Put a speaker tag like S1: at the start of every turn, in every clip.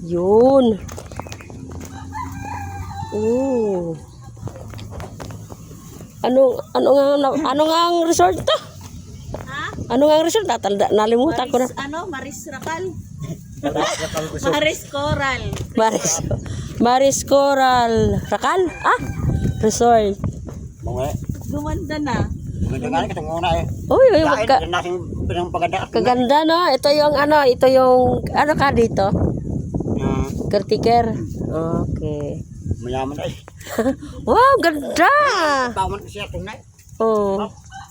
S1: Yun. Oh. Ano nga ang resort to?
S2: Ha?
S1: Ano nga ang resort? Nalimutan ko na.
S2: Maris Rakal. Maris Coral.
S1: Maris Coral. Rakal? Ah? Resort.
S2: Gumanda na.
S3: Ganda nga kitang una eh.
S1: Uy,
S3: Kaganda.
S1: no? Ito yung ka dito? Caretaker. Okay.
S3: Mayaman ay.
S1: Wow, ganda!
S3: Paman siya itong na.
S1: Oh.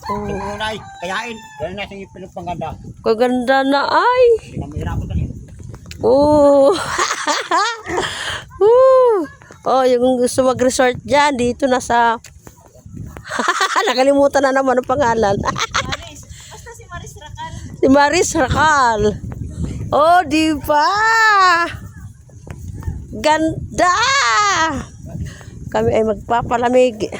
S3: Itong una ay. Kayain. Gano'n natin yung pinagpaganda.
S1: Kaganda na ay.
S3: Hindi na mahirapan kasi.
S1: Oh. Oh, yung gusto mag-resort dyan, dito na sa... Nakalimutan na naman ang pangalan.
S2: Maris. Basta si Maris Rakal.
S1: Si Maris Rakal. Oh, di ba? Ganda! Kami ay magpapalamig.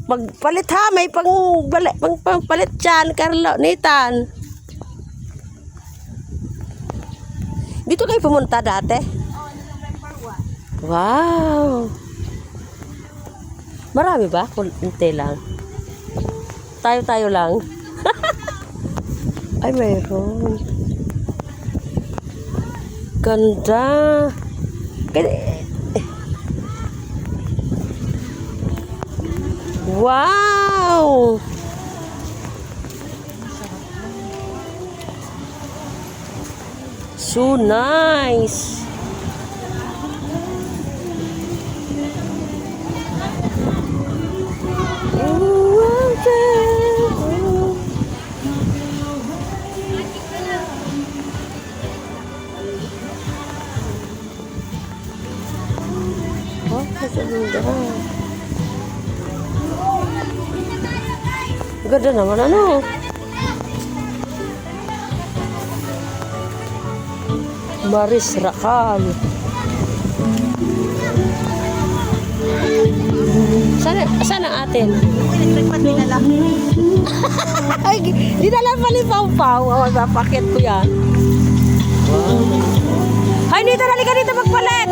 S1: Magpalit ha, may pangpalit dyan, Carlo, Nathan. Dito kayo pumunta dati?
S2: November 1.
S1: Wow! Marami ba? Kunti lang. Tayo lang. Ay, mayroon. Ganda. Wow! So nice. Oh, ganda. Ganda naman ano. Maris Rakal. Sana atin?
S2: Pinagpagpat din na lang.
S1: Ay, dinala pa ni Pau-Pau. Oh, papakit ko yan. Ay, dito, halika dito magpalit.